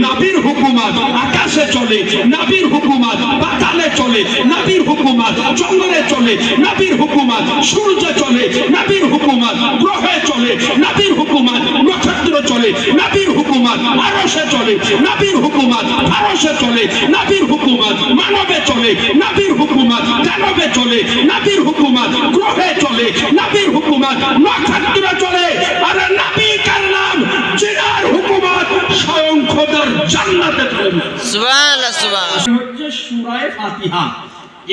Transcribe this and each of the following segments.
নবীর হুকুমত, আকাশে চলে নবীর হুকুমত, পাতালে চলে নবীর হুকুমত, চন্দ্রে চলে নবীর হুকুমত, সূর্যে চলে নবীর হুকুমত, গ্রহে চলে নবীর হুকুমত, নক্ষত্র চলে নবীর হুকুমত, আরশে চলে নবীর হুকুমত, ফারশে চলে নবীর হুকুমত, মানবে চলে নবীর হুকুমত, দানবে চলে নবীর হুকুমত, গ্রহে চলে নবীর হুকুমত, নক্ষত্রে চলে। আর নবী কার নাম জিনার হুকুমত স্বয়ং খোদার জান্নাতে চলে। সুবহানাল্লাহ সুবহানাল্লাহ। হচ্ছে সূরা ফাতিহা।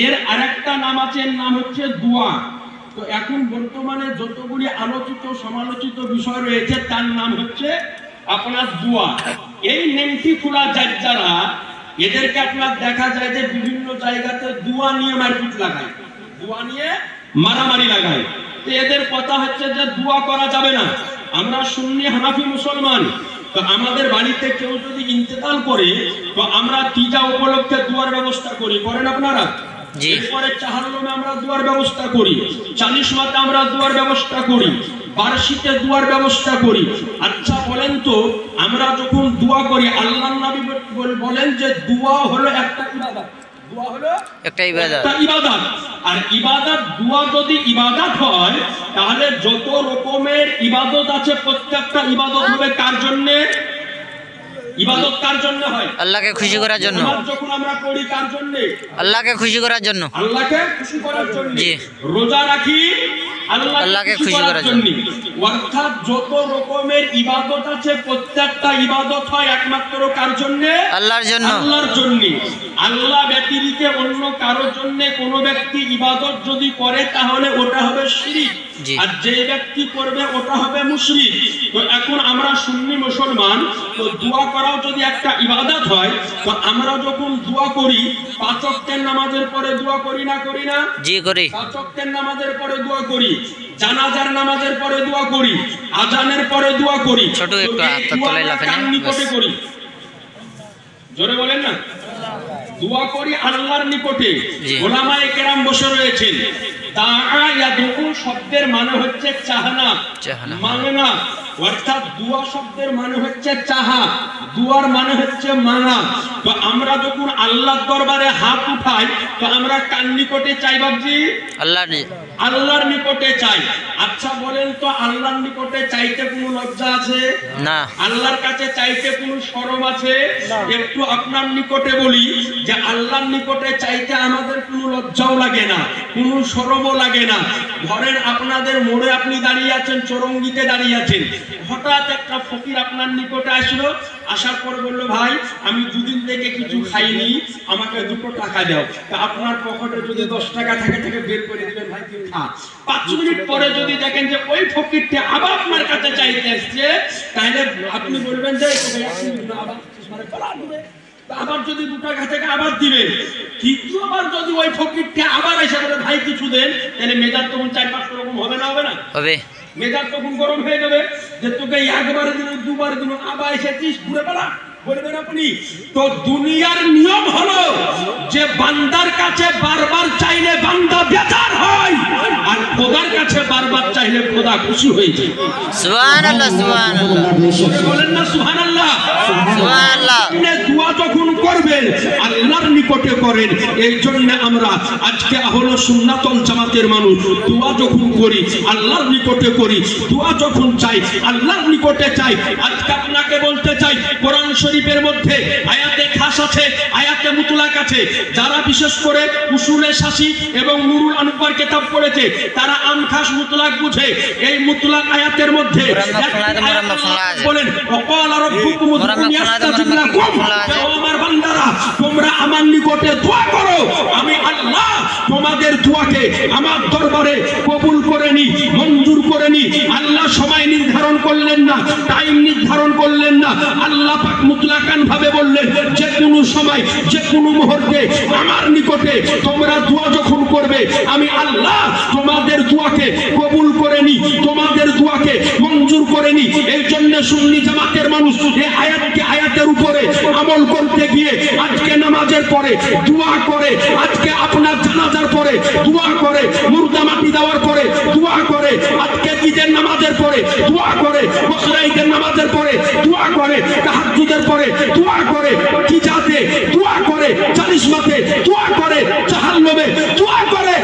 এর আরেকটা নাম আছে, এর নাম হচ্ছে দোয়া। তো এখন বর্তমানে যতগুলি আলোচিত সমালোচিত বিষয় রয়েছে তার নাম হচ্ছে আপনার দোয়া। এই নেমটি খোলা যারা এদেরকে আপনার দেখা যায় যে বিভিন্ন জায়গাতে দোয়া নিয়ে মারপিট লাগায়, দোয়া নিয়ে মারামারি লাগায়। তো এদের কথা হচ্ছে যে দোয়া করা যাবে না। আমরা সুন্নি হানাফি মুসলমান, তো আমাদের বাড়িতে কেউ যদি ইন্তেকাল করে তো আমরা তিজা উপলক্ষে দোয়ার ব্যবস্থা করি, করেন আপনারা? এরপরে চাহারুমে আমরা দোয়ার ব্যবস্থা করি, 40 মাতে আমরা দোয়ার ব্যবস্থা করি, বার্ষিকে দোয়ার ব্যবস্থা করি। আচ্ছা বলেন তো, আমরা যখন দোয়া করি আল্লাহর নবী বলেন যে দোয়া হলো একটা ইবাদত, দোয়া হলো একটা ইবাদত। আর ইবাদত, দোয়া যদি ইবাদত হয় তাহলে যত রকমের ইবাদত আছে প্রত্যেকটা ইবাদত হবে কার জন্য? ইবাদত কার জন্য হয়? আল্লাহকে খুশি করার জন্য। যখন আমরা করি কার জন্য? আল্লাহকে খুশি করার জন্য। আল্লাহকে খুশি করার জন্য। রোজা রাখি আল্লাহকে খুশি করার জন্য। অর্থাৎ যত রকমের ইবাদত আছে প্রত্যেকটা ইবাদত হয় একমাত্র কার জন্য? আল্লাহর জন্য। আল্লাহর জন্য। আল্লাহ ব্যতিরিক্ত অন্য কারোর জন্য কোন ব্যক্তি ইবাদত যদি করে তাহলে ওটা হবে শিরক, আর যে ব্যক্তি করবে ওটা হবে মুশরিক। তো এখন আমরা সুন্নি মুসলমান, তো দোয়া করাও যদি একটা ইবাদত হয় তো আমরা যখন দোয়া করি 5 ওয়াক্তের নামাজের পরে দোয়া করি না করি না? জি করি। 5 ওয়াক্তের নামাজের পরে দোয়া করি, জানাজার নামাজের পরে দোয়া করি, আজানের পরে দোয়া করি। ছোট একটু হাতটা তোলাই লাফেন নিকটে করি, জোরে বলেন না। দোয়া করি আল্লাহর নিকটে। উলামায়ে কেরাম বসে রয়েছেন। দাআ ইয়াদউ শব্দের মানে হচ্ছে চাহনা, মাংনা। অর্থাৎ দোয়া শব্দের মানে হচ্ছে চাহা, দোয়ার মানে হচ্ছে মানা। তো আমরা যখন আল্লাহর দরবারে হাত উঠাই তো আমরা কার নিকটে চাই বাবজি? আল্লাহর নিকটে চাই। আচ্ছা বলেন তো, আল্লাহর নিকটে চাইতে কোনো লজ্জা আছে? না। আল্লাহর কাছে চাইতে কোনো শরম আছে? একটু আপনার নিকটে বলি যে আল্লাহর নিকটে চাইতে আমাদের কোনো লজ্জাও লাগে না, কোনো শরমও লাগে না। ধরেন আপনাদের মোড়ে আপনি দাঁড়িয়ে আছেন, চৌরঙ্গিতে দাঁড়িয়ে আছেন, হঠাৎ একটা ফকির আপনার নিকটে আসলো, আসার পর বললো ভাই আমি দুদিন থেকে কিছু খাইনি, আমাকে 2 টাকা দাও। তা আপনার পকেটে যদি 10 টাকা থাকে তাকে বের করে দিবেন, ভাই তুই খা। 5 মিনিট পরে যদি দেখেন যে ওই ফকিরটা আবার আপনার কাছে চাইতে আসছে, তাহলে আপনি বলবেন যে আবার যদি 2 টাকা থেকে আবার দিবেন। তৃতীয়বার যদি ওই ফকিরটা আবার এসে বলে ভাই কিছু দেন, তাহলে মেজাজ তখন 4-5 রকম হবে না? হবে না? হবে। মেজাজ তখন গরম হয়ে যাবে যে তোকে একবার দিন 2বার দিন আবার এসেছিস ঘুরে বেড়া, বলবেন আপনি। তো দুনিয়ার নিয়ম হলো যে বান্দার কাছে বারবার চাইলে বান্দা বেজার হয়, আর খোদার কাছে বারবার চাইলে খোদা খুশি হয়ে যায়। সুবহানাল্লাহ সুবহানাল্লাহ। বলেন না সুবহানাল্লাহ সুবহানাল্লাহ। দোয়া যখন করবেন আল্লাহর নিকটে করেন। এই জন্য আমরা আজকে আহলে সুন্নাত ওয়াল জামাতের মানুষ দোয়া যখন করি আল্লাহর নিকটে করি, দোয়া যখন চাই আল্লাহর নিকটে চাই। আজকে আপনাকে বলতে চাই কোরআন শরীফের মধ্যে আয়াতে খাস আছে, আয়াতে মুতলাক আছে। যারা বিশেষ করে উসুলে শাসি এবং নুরুল আনওয়ার কিতাব পড়েছে তারা আম খাস মুতলাক বুঝে। এই মুতলাক আয়াতের মধ্যে বলেন ওয়াকালা রাব্বুকুম উদউনি আস্তাজিব লাকুম, আমার বান্দারা তোমরা আমার নিকটে দোয়া করো, আমি আল্লাহ তোমাদের দোয়াকে আমার দরবারে কবুল করে নি, মঞ্জুর করে নি। আল্লাহ সময় নির্ধারণ করলেন না, টাইম নির্ধারণ করলেন না। আল্লাহ পাক মুতলাকান ভাবে বললেন যে কোনো সময় যে কোনো মুহূর্তে আমার নিকটে তোমরা দোয়া যখন করবে আমি আল্লাহ তোমাদের দোয়াকে কবুল করে নি, তোমাদের দোয়াকে মঞ্জুর করে নি। এই জন্য সুন্নি জামাতের মানুষ এই আয়াতের উপরে আমল করতে গিয়ে আজকে নামাজের পরে দোয়া করে, আজকে আপনার জানাজার পরে দোয়া করে, মুর্দা মাটি দেওয়ার পরে দোয়া করে, আজকে ঈদের নামাজের পরে দোয়া করে, বকরা ঈদের নামাজের পরে দোয়া করে, তাহাজ্জুদের পরে দোয়া করে, কিজাতে দোয়া করে, জালিসমাতে দোয়া করে, জাহান্নামে দোয়া করে।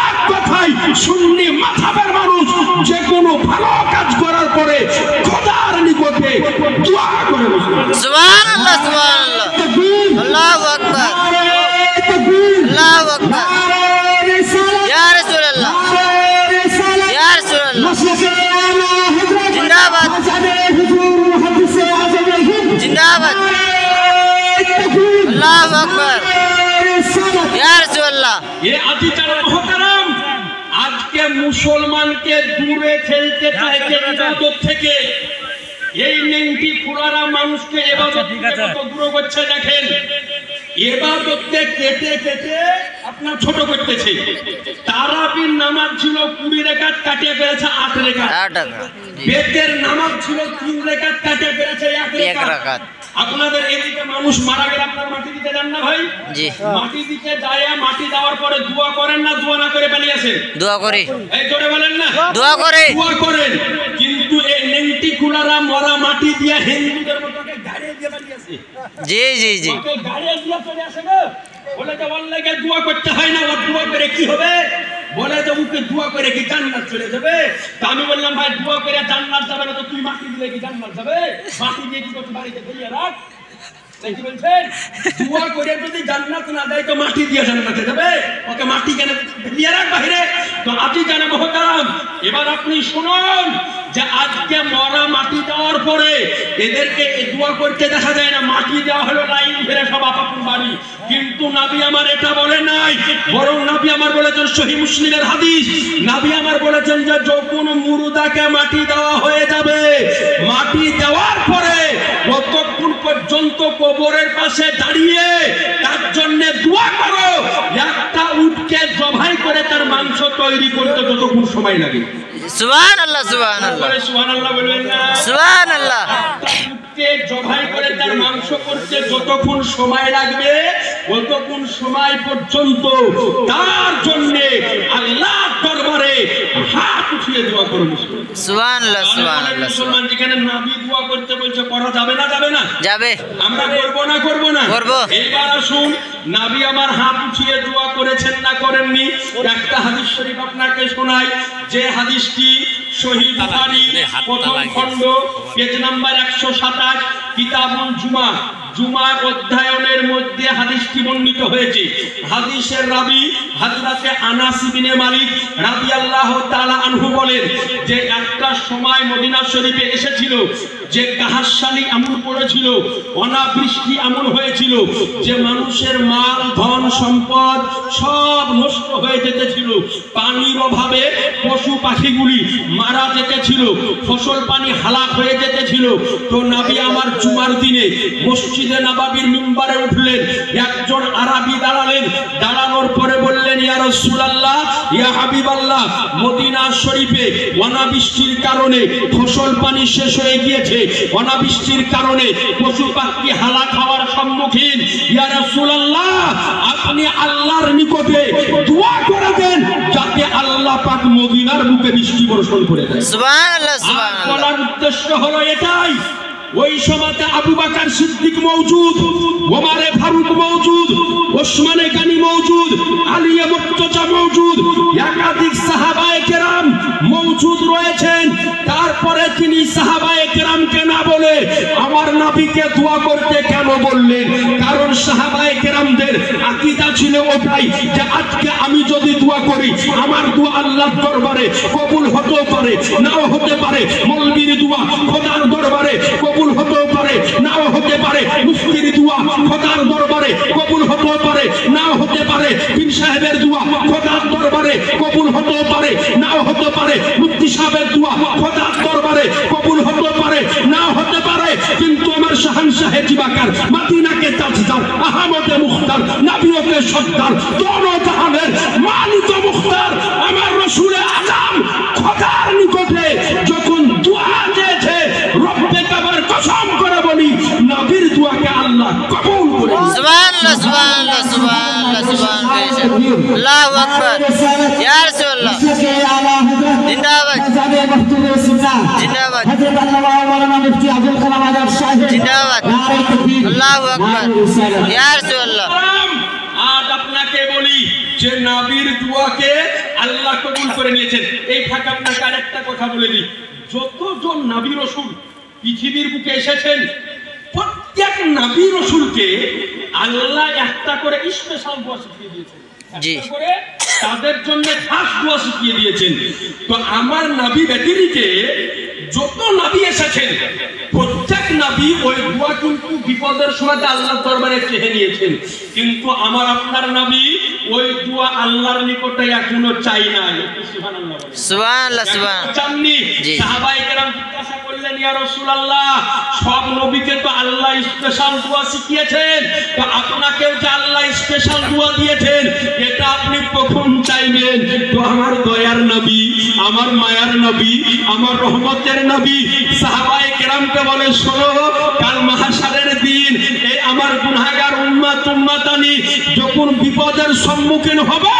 এক কথায় সুন্নি মাযহাবের মানুষ যে কোনো ভালো কাজ করার পরে খোদার নিকটে দোয়া করে। সুবহানাল্লাহ সুবহানাল্লাহ, আল্লাহু আকবার, আল্লাহু আকবার, ইয়া রাসূলুল্লাহ, ইয়া রাসূলুল্লাহ, জিন্দাবাদ, জিন্দাবাদ, আল্লাহু আকবার, ইয়া রাসূলুল্লাহ। এ আজিজান মুহতারাম, আজকে মুসলমানকে দূরে ঠেলতে চাইছে ইবাদত থেকে। এই নেংটি ফুলারা মানুষকে ইবাদত থেকে কত দূর করছে দেখেন। ইবাদতকে কেটে কেটে আপনার ছোট করতেছে। তারাবির নামাজ ছিল 20 রাকাত, কাটিয়ে ফেলেছে 8 রাকাত। বেতের নামাজ ছিল 3 রাকাত, কাটিয়ে ফেলেছে 1 রাকাত। আপনাদের এদিকে মানুষ মারা গেলে আপনার মাটি দিতে যান না ভাই? জি। মাটি দিতে যায়, মাটি দেওয়ার পরে দোয়া করেন না দোয়া না করে পালিয়ে আসেন? দোয়া করি। এই জোরে বলেন না? দোয়া করে। দোয়া করেন। কিন্তু এই নেংটি কুলারা মরা মাটি দিয়ে হিন্দুদের মতো গাড়ি দিয়ে পালিয়ে আসে। জি জি জি। ওকে গাড়ি দিয়ে চলে আসে না, বলে যে ওয়াল্লাহকে দোয়া করতে হয় না, ও দোয়া করে কি হবে? বলে যে ওকে দোয়া করে কি জান্নাত চলে যাবে? তা আমি বললাম ভাই দোয়া করে জান্নাত যাবে না তো তুই মাটি দিলে কি জান্নাত যাবে? মাটি দিয়ে কি করতে বাড়িতে ফেলিয়ে রাখ? তাই কি বলছেন? দোয়া করে যদি জান্নাত না দেয় তো মাটি দিয়ে জান্নাতে যাবে? ওকে মাটি কেন ফেলিয়ে রাখ বাইরে? তো আজই জানে মুহতারাম, এবার আপনি শুনুন যে আজকে মরা মাটি দেওয়ার পরে এদেরকে দোয়া করতে দেখা যায় না। মাটি দেওয়া হলো লাইন ধরে সব আপাতন বাড়ি। কিন্তু নবী আমার এটা বলে নাই, বরং নবী আমার বলেছেন সহিহ মুসলিমের হাদিস, নবী আমার বলেছেন যে যখন মুরদাকে মাটি দেওয়া হয়ে যাবে, মাটি দেওয়ার পরে ততক্ষণ পর্যন্ত কবরের পাশে দাঁড়িয়ে তার জন্য দোয়া করো। একটা উটকে জবাই করে তার মাংস তৈরি করতে যতক্ষণ সময় লাগে। সুবহানাল্লাহ সুবহানাল্লাহ, সুবহানাল্লাহ বলবেন না? সুবহানাল্লাহ। উটকে জবাই করে তার মাংস করতে যতক্ষণ সময় লাগবে ততক্ষণ সময় পর্যন্ত তার জন্য আল্লাহর দরবারে হাত উঠিয়ে দোয়া করুন। সুবহানাল্লাহ সুবহানাল্লাহ। মুসলমান যেখানে নবী দোয়া করতে বলছে করা যাবে না? যাবে না? যাবে। আমরা করব না? করব না? করব। এইবার আসুন, নবী আমার হাত উঠিয়ে দোয়া করেছেন না করেননি? একটা হাদিস শরীফ আপনাকে শোনাই, যে হাদিসটি সহিহ বুখারী প্রথম খণ্ড পেজ নাম্বার 127 কিতাবুল জুমা, জুমা অধ্যায়নের মধ্যে হাদিসটি বর্ণিত হয়েছে। হাদিসের রাবী হযরতে আনাস ইবনে মালিক রাদিয়াল্লাহু তাআলা আনহু বলেন যে একটা সময় মদিনা শরীফে এসেছিল যে কাহাশানি এমন পড়েছিল, অনাবৃষ্টি এমন হয়েছিল যে মানুষের মাল ধন সম্পদ সব নষ্ট হয়ে যেতেছিল। পানির অভাবে পশু পাখিগুলি মারা যেতেছিল, ফসল পানি হালাক হয়ে যেতেছিল। তো নবী আমার জুমার দিনে মসজিদে নববীর মিম্বারে উঠলেন। একজন আরবি দাঁড়ালেন, দাঁড়ানোর পরে বললেন ইয়া রাসূলুল্লাহ, ইয়া হাবিবাল্লাহ, মদিনা শরীফে অনাবৃষ্টির কারণে ফসল পানি শেষ হয়ে গিয়েছে, অনাবৃষ্টির কারণে পশু পাখি হালাক হওয়ার সম্মুখীন। ইয়া রাসূলুল্লাহ, আপনি আল্লাহর নিকটে দোয়া করে দেন যাতে আল্লাহ পাক মদিনার বুকে বৃষ্টি বর্ষণ করে দেন। সুবহানাল্লাহ সুবহানাল্লাহ। বলার উদ্দেশ্য হলো এটাই, ওই সময়তে আবু বকর সিদ্দিক মওজুদ, ওমরে ফারুক মওজুদ, ওসমানে গনি মওজুদ, আলী মুর্তজা মওজুদ, একাধিক সাহাবায়ে কেরাম মওজুদ রয়েছেন। তারপরে তিনি সাহাবায়ে কেরামকে না বলে আমার নবীকে দোয়া করতে কেন বললেন? কারণ সাহাবায়ে কেরামদের আকীদা ছিল ওটাই যে আজকে আমি যদি দোয়া করি আমার দোয়া আল্লাহর দরবারে কবুল হতেও পারে নাও হতে পারে। মৌলবীর দোয়া খোদার দরবারে কবুল হতেও পারে নাও হতে পারে। মুফতির দোয়া খোদার দরবারে কবুল হতেও পারে নাও হতে পারে। পীর সাহেবের দোয়া খোদার দরবারে কবুল হতেও পারে নাও হতে পারে। মুফতি সাহেবের দোয়া খোদার দরবারে কবুল হতে পারে নাও হতে পারে। কিন্তু আমার শাহানশাহে জিবাকার, মদিনাকে তাজদার, আহমদে মুখতার, নবীকে সত্তার, দোনো জাহানের মালিক মুখতার আমার রাসূলে আযম খোদার নিকটে যখন দোয়া চেয়েছে, রব্বে কাবার কসম করে বলি নবীর দোয়াকে আল্লাহ কবুল করে। সুবহানাল্লাহ সুবহানাল্লাহ সুবহানাল্লাহ সুবহানাল্লাহ। আল্লাহু আকবার। ইয়া রাসূলুল্লাহ, জিন্দাবাদ। মাদ্রাসা জিন্দাবাদ। হযরত আল্লামা মাওলানা মুফতি আবুল কালাম আজাদ সাহেব জিন্দাবাদ। নারে তাকবীর আল্লাহু আকবার। নারে রিসালাত ইয়া রাসূলুল্লাহ। আজ আপনাকে বলি যে নবীর দোয়াকে আল্লাহ কবুল করে নিয়েছেন। এই ফাঁকে আপনাকে আরেকটা কথা বলে দিই, যতজন নবী রাসূল পৃথিবীর বুকে এসেছেন প্রত্যেক নবী রাসূলকে আল্লাহ একটা করে স্পেশাল দোয়া শিখিয়ে দিয়েছেন। জি। একটা করে তাদের জন্য খাস দোয়া শিখিয়ে দিয়েছেন। তো আমার নবী ব্যতিরিকে যত নবী এসেছেন প্রত্যেক নবী ওই দোয়া কিন্তু বিপদের সময় আল্লাহর দরবারে চেয়ে নিয়েছেন, কিন্তু আমার আপনার নবী ওই দোয়া আল্লাহর নিকটে এখনো চাই নাই। সুবহানাল্লাহ বলেন। সুবহানাল্লাহ সুবহানাল্লাহ। চাননি। জি। সাহাবায়ে কেরাম জিজ্ঞাসা করলেন, ইয়া রাসূলুল্লাহ, সব নবীকে তো আল্লাহ স্পেশাল দোয়া শিখিয়েছেন, তো আপনাকেও যে আল্লাহ স্পেশাল দোয়া দিয়েছেন এটা আপনি কখন চাইবেন? তো আমার দয়ার নবী, আমার মায়ার নবী, আমার রহমতের নবী সাহাবায়ে কেরামকে বলে, শোনো, কাল মাহশারের দিন এই আমার গুনাহগার উম্মতানি যখন বিপদের সম্মুখীন হবে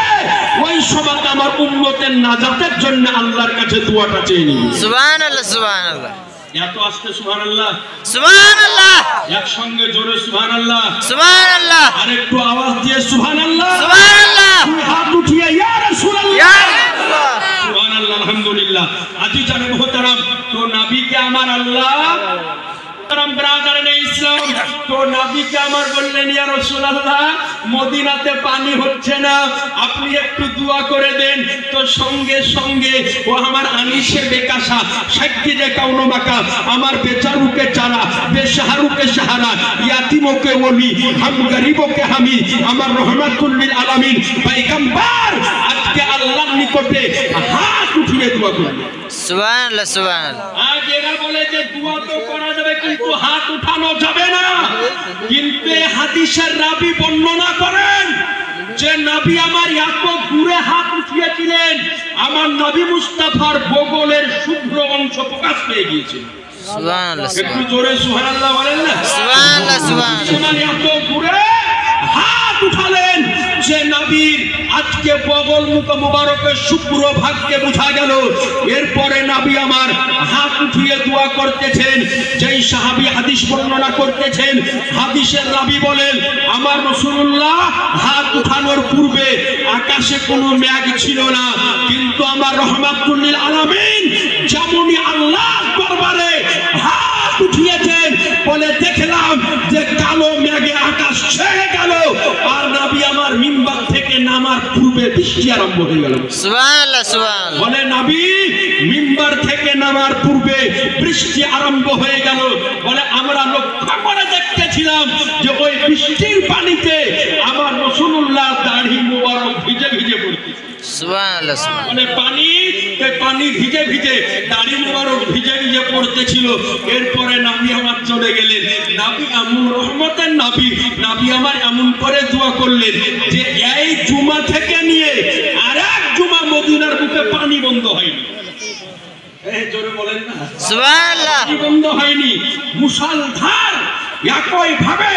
ওই সময় আমার উম্মতের নাজাতের জন্য আল্লাহর কাছে দোয়াটা চেয়ে নিবে। সুবহানাল্লাহ সুবহানাল্লাহ। এত আস্তে সুবহানাল্লাহ, সুবহানাল্লাহ একসঙ্গে জোরে সুবহানাল্লাহ, সুবহানাল্লাহ আরেকটু আওয়াজ দিয়ে সুবহানাল্লাহ, সুবহানাল্লাহ। দুই হাত উঠিয়ে ইয়া রাসূলুল্লাহ, ইয়া রাসূলুল্লাহ। সুবহানাল্লাহ, আলহামদুলিল্লাহ। আজিজান মুহতারাম, তো নবীকে আমার আল্লাহ ইসলাম তো নবীকে আমার বললেন, ইয়া রাসূলুল্লাহ, মদিনাতে পানি হচ্ছে না, আপনি একটু দোয়া করে দেন। তো সঙ্গে সঙ্গে ও আমার আনিসে বেকাশা সাকিরে কাউনো মাকা, আমার বেচারুকে চারা, বেশাহারুকে সাহারা, ইয়াতিমকে ওলি, হাম গরিবকে হামি, আমার রহমাতুল লিল আলামিন পয়গম্বর আজকে আল্লাহর নিকটে হাত উঠিয়ে দোয়া করবে। সুবহানাল্লাহ সুবহানাল্লাহ। আজ এরা বলে যে দোয়া তো করা যাবে কিন্তু হাত উঠানো যাবে না, কিন্তু এই হাদিসের রাবী বর্ণনা করেন যে নবী আমার এত দূরে হাত উঠিয়েছিলেন, আমার নবী মুস্তাফার বগলের শুভ্র অংশ প্রকাশ পেয়ে গিয়েছিল। সুবহানাল্লাহ একটু জোরে সুবহানাল্লাহ বলেন না। সুবহানাল্লাহ সুবহানাল্লাহ। এত দূরে হাত উঠালেন যে নবীর আজকে বগল মুখ মুবারকের শুভ্র ভাগকে বোঝা গেল। এরপরে নবী আমার হাত উঠিয়ে দোয়া করতেছেন। যেই সাহাবী হাদিস বর্ণনা করতেছেন, হাদিসের রাবী বলেন, আমার রাসূলুল্লাহ হাত উঠানোর পূর্বে আকাশে কোনো মেঘ ছিল না, কিন্তু আমার রহমাতুল লিল আলামিন যেমনই আল্লাহর দরবারে হাত উঠিয়েছেন বলে দেখলাম যে কালো মেঘে আকাশ ছেয়ে গেল, আর নবী আমার মিম্বার থেকে নামার পূর্বে বৃষ্টি আরম্ভ হয়ে গেল। সুবহানাল্লাহ সুবহানাল্লাহ। বলে নবী মিম্বার থেকে নামার পূর্বে বৃষ্টি আরম্ভ হয়ে গেল। বলে আমরা লক্ষ্য করে দেখতেছিলাম যে ওই বৃষ্টির পানিতে আমার রাসূলুল্লাহ দাড়ি মুবারক ভিজে ভিজে পড়তেছে। সুবহানাল্লাহ সুবহানাল্লাহ। মানে পানি ভিজে ভিজে দাড়ি মুবারক ভিজে ভিজে পড়তেছিল। এরপরে নবী আমার চলে গেলেন। নবী এমন রহমতের নবী, নবী আমার এমন করে দোয়া করলেন যে এই জুমা থেকে নিয়ে আরেক জুমা মদিনার বুকে পানি বন্ধ হয়নি। এই জোরে বলেন না, সুবহানাল্লাহ। পানি বন্ধ হয়নি। মুষলধার একই ভাবে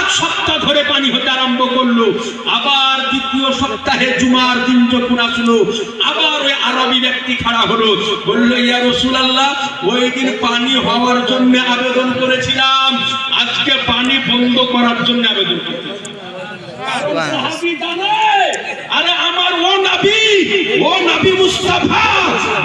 এক সপ্তাহ ধরে পানি হতে আরম্ভ করলো। আবার দ্বিতীয় সপ্তাহে জুমার দিন যখন আসলো, আবার ওই আরবি ব্যক্তি খাড়া হলো, বললো, ইয়া রাসূলুল্লাহ, ওই দিন পানি হওয়ার জন্য আবেদন করেছিলাম, আজকে পানি বন্ধ করার জন্য আবেদন করতেছি। সাহাবী জানে, আরে আমার ও নবী মুস্তাফা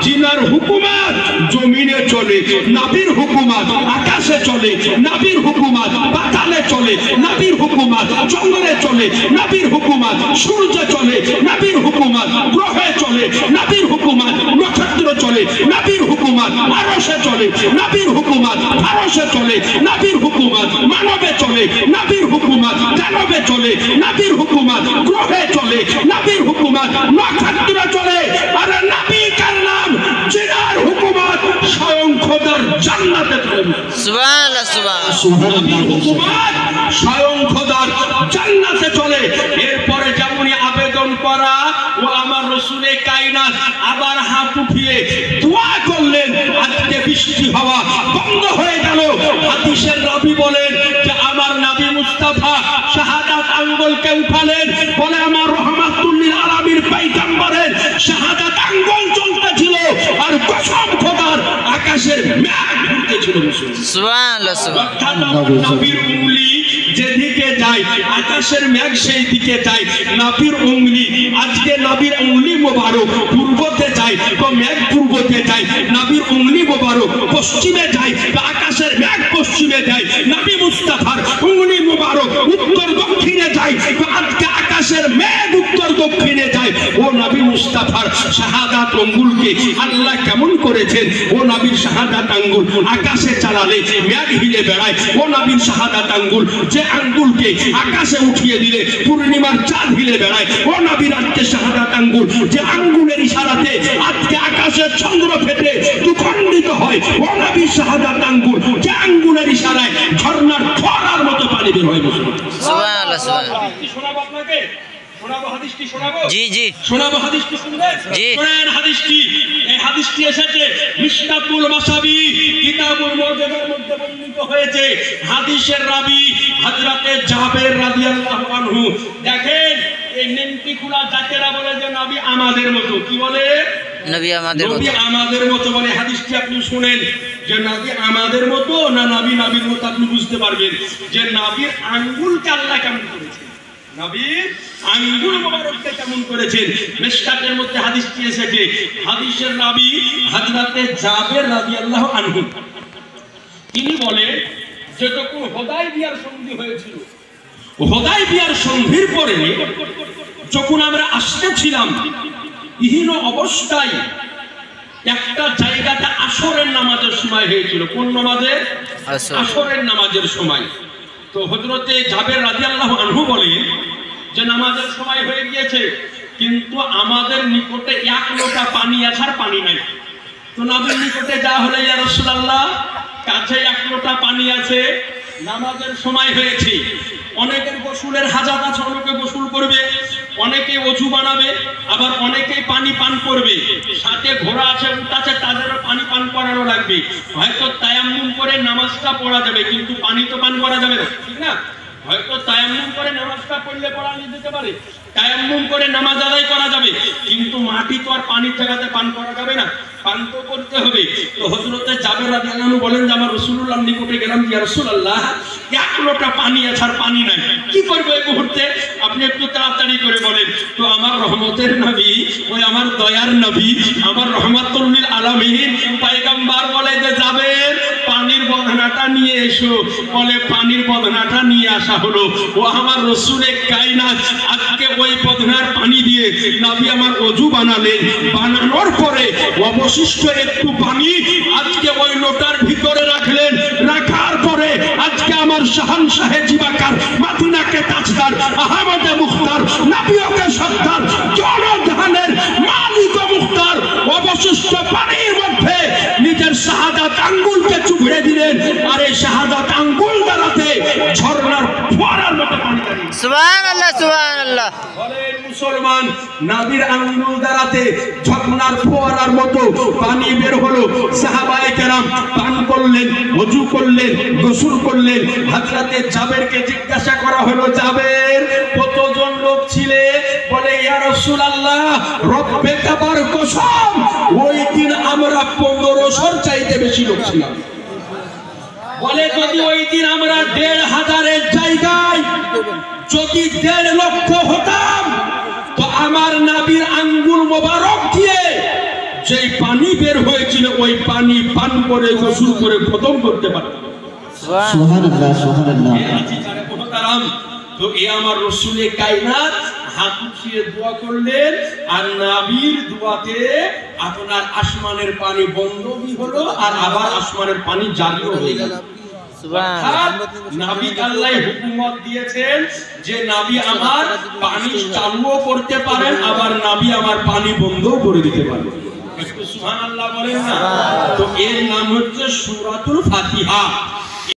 জিনার হুকুমত জমিনে চলে, নবীর হুকুমত আকাশে চলে, নবীর হুকুমত পাতালে চলে, নবীর হুকুমত জঙ্গলে চলে, নবীর হুকুমত সূর্যে চলে, নবীর হুকুমত গ্রহে চলে, নবীর হুকুমত নক্ষত্র চলে, নবীর হুকুমত আরশে চলে, নবীর হুকুমত ফারশে চলে, নবীর হুকুমত মানবে চলে, নবীর হুকুমত দানবে চলে, নবীর হুকুমত গ্রহে চলে, নবীর হুকুমত নক্ষত্রে চলে। আর নবী কার নাম জিনার হুকুমত স্বয়ং খোদার জান্নাতে চলে। সুবহানাল্লাহ সুবহানাল্লাহ। নবীর হুকুমত স্বয়ং খোদার জান্নাতে চলে। এরপরে যেমনই আবেদন করা ও আমার রাসূলে কায়নাত আবার হাত উঠিয়ে দোয়া করলেন, আজকে বৃষ্টি হওয়া বন্ধ হয়ে গেল। হাদিসের রাবী বলেন যে আমার নবী মুস্তাফা শাহাদাত আঙ্গুলকে উঠালেন, বলে আমার রহমাতুল লিল আলামিন পয়গম্বরের শাহাদাত আঙ্গুল চলতেছিল, আর কসম খোদার মেঘ ঘুরতেছিল মুসলমান। সুবহানাল্লাহ সুবহানাল্লাহ অর্থাৎ আমার নবীর উঙ্গলি যেদিকে যায় আকাশের মেঘ সেই দিকে যায়। নবীর উঙ্গলি আজকে নবীর উঙ্গলি মোবারক পূর্বতে যায় তো মেঘ পূর্বতে যায়। নবীর উঙ্গলি মোবারক পশ্চিমে যায় তো আকাশের মেঘ পশ্চিমে যায়। নবী মুস্তাফার উঙ্গলি মোবারক উত্তর দক্ষিণে যায় তো আজকে আকাশের মেঘ উত্তর দক্ষিণে যায়। ও নবী মুস্তাফার শাহাদাত আঙ্গুলকে আল্লাহ কেমন করেছেন। ও নবীর শাহাদাত আঙ্গুল আকাশে চালালে মেঘ হিলে বেড়ায়। ও নবীর শাহাদাত আঙ্গুল যে আঙ্গুলকে আকাশে উঠিয়ে দিলে পূর্ণিমার চাঁদ হিলে বেড়ায়। ও নবীর আজকে শাহাদাত আঙ্গুল যে আঙ্গুলের ইশারাতে আজকে আকাশের চন্দ্র ফেটে দুখণ্ডিত হয়। ও নবীর শাহাদাত আঙ্গুল যে আঙ্গুলের ইশারায় ঝর্ণার ফোয়ারার মতো পানি বের হয়। সুবহানাল্লাহ সুবহানাল্লাহ হাদিসটি শোনাবো আপনাকে, শোনাবো হাদিসটি শোনাবো। জি জি শোনাবো হাদিসটি শুনবেন? জি। শুনেন হাদিসটি। এই হাদিসটি এসেছে মিশকাতুল মাসাবি কিতাবুল মুআজ্জামের মধ্যে বর্ণিত হয়েছে। হাদিসের রাবী হযরতে জাবের রাদিয়াল্লাহু আনহু। দেখেন এই নেমটিকুলা জাতেরা বলে যে নবী আমাদের মতো। কি বলে? নবী আমাদের মতো। নবী আমাদের মতো বলে। হাদিসটি আপনি শুনেন যে নবী আমাদের মতো না নবী নবীর মতো আপনি বুঝতে পারবেন যে নবীর আঙ্গুলকে আল্লাহ কেমন করেছেন। নবীর আঙ্গুল মোবারককে কেমন করেছেন। মিশকাতের মধ্যে হাদিসটি এসেছে। হাদিসের রাবী হযরতে জাবের রাদিয়াল্লাহু আনহু। তিনি বলেন যে যখন হুদায়বিয়ার সন্ধি হয়েছিল, হুদায়বিয়ার সন্ধির পরে যখন আমরা আসতেছিলাম ইহীন অবস্থায় একটা জায়গাতে আসরের নামাজের সময় হয়েছিল। কোন নামাজের? আসরের নামাজের সময়। তো হযরতে জাবের রাদিয়াল্লাহু আনহু বলে যে নামাজের সময় হয়ে গিয়েছে কিন্তু আমাদের নিকটে এক লোটা পানি আছে আর পানি নাই। তো নবীর নিকটে যা হলো ইয়া রাসূলুল্লাহ কাছে এক লোটা পানি আছে, নামাজের সময় হয়েছে, অনেকের গোসলের হাজাত আছে, অনেকে গোসল করবে, অনেকে ওযু বানাবে, আবার অনেকেই পানি পান করবে, সাথে ঘোড়া আছে উট আছে তাদেরও পানি পান করানো লাগবে। হয়তো তায়াম্মুম করে নামাজটা পড়া যাবে কিন্তু পানি তো পান করা যাবে না, ঠিক না? হয়তো তায়াম্মুম করে নামাজটা পড়লে পড়া যেতে পারে, তায়াম্মুম করে নামাজ আদায় করা যাবে কিন্তু মাটি তো আর পানির জায়গাতে পান করা যাবে না, পান তো করতে হবে। তো হযরতে জাবের রাদিয়াল্লাহু আনহু বলেন যে আমার রাসূলুল্লাহর নিকটে গেলাম, ইয়া রাসূলুল্লাহ এক লোটা পানি আছে আর পানি নাই, কি করব এই মুহূর্তে? আপনি একটু তাড়াতাড়ি করে বলেন। তো আমার রহমতের নবী, ওই আমার দয়ার নবী, আমার রহমাতুল লিল আলামিন পয়গম্বর বলে যে জাবের পানির বদনাটা নিয়ে এসো। বলে পানির বদনাটা নিয়ে আসা হলো। ও আমার রাসূলে কায়নাত আজকে ওই বদনার পানি দিয়ে নবী আমার ওযু বানালেন। বানানোর পরে অবশিষ্ট একটু পানি আজকে ওই লোটার ভিতরে রাখলেন। রাখার পরে আজকে আমার শাহানশাহে জিবাকার মদিনাকে তাজদার আহমদে মুখতার নবীকে সত্তার জনজাহানের মালিক মুখতার অবশিষ্ট পানির মধ্যে নিজের শাহাদাত আঙ্গুলকে চুবড়ে দিলেন। আর এই শাহাদাত আঙ্গুল দ্বারাতে ঝর্ণার ফোয়ারার মতো পানি বের হলো। সুবহানাল্লাহ সুবহানাল্লাহ। বলেন মুসলমান নবীর আঙ্গুল দ্বারাতে ঝর্ণার ফোয়ারার মতো পানি বের হলো। সাহাবায়ে কেরাম পান করলেন, ওযু করলেন, গোসল করলেন। হযরতে জাবেরকে জিজ্ঞাসা করা হলো, জাবের কতজন লোক ছিলে? বলে ইয়া রাসূলুল্লাহ রব্বে কাবার কসম ওই দিন আমরা 1500 চাইতে বেশি লোক ছিলাম। বলে যদি ওই দিন আমরা 1500 জায়গায় যদি 1.5 লক্ষ হতাম তো আমার নবীর আঙ্গুল মোবারক দিয়ে যেই পানি বের হয়েছিল ওই পানি পান করে গোসল করে খতম করতে পারতাম। সুবহানাল্লাহ সুবহানাল্লাহ। তো এ আমার রাসূলে কায়নাত হাত উঠিয়ে দোয়া করলেন আর নবীর দোয়াতে আপনার আসমানের পানি বন্ধ হলো আর আবার আসমানের পানি জারি হয়ে গেল। নবী আল্লাহ হুকুমত দিয়েছেন যে নবী আমার পানি চালু করতে পারেন, আবার নবী আমার পানি বন্ধ করে দিতে পারেন। একটু সুবহানাল্লাহ বলেন না। তো এর নাম হচ্ছে সূরাতুল ফাতিহা।